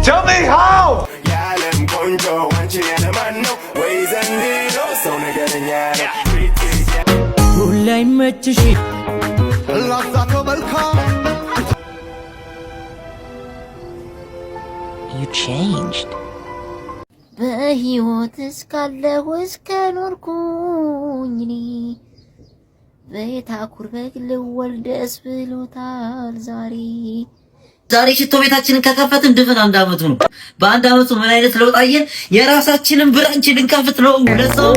Tell me how! You changed. በህይወት እስካለሁ እስከኖርኩኝ በታኩር በግ ልወልድ ደስ ብሎታል ዛሬ ሽቶ ቤታችንን ከከፈትን ድፍን አንድ አመቱ ነው። በአንድ አመቱ ምን አይነት ለውጥ አየን? የራሳችንን ብራንች ልንከፍት ነው። ለሰው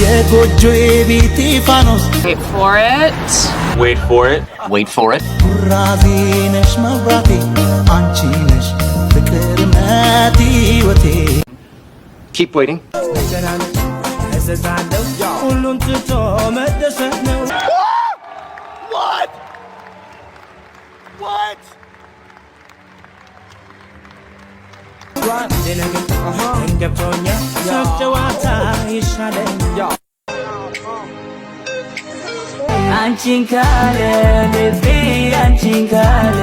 የጎጆ የቤቴ ፋኖስ Wait for it. Wait for it. Wait for it. ኩራዜ ነሽ መብራቴ አንቺ ነሽ ፍቅር ናቲ ወቴ Keep waiting. ሁሉን ትቶ መደሰት ነው። What? አንቺን ካለ ልቤ አንቺን ካለ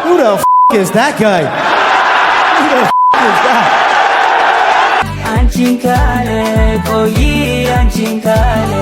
Who the is that guy? Who the is that? አንቺን ካለ ቆይ አንቺን ካለ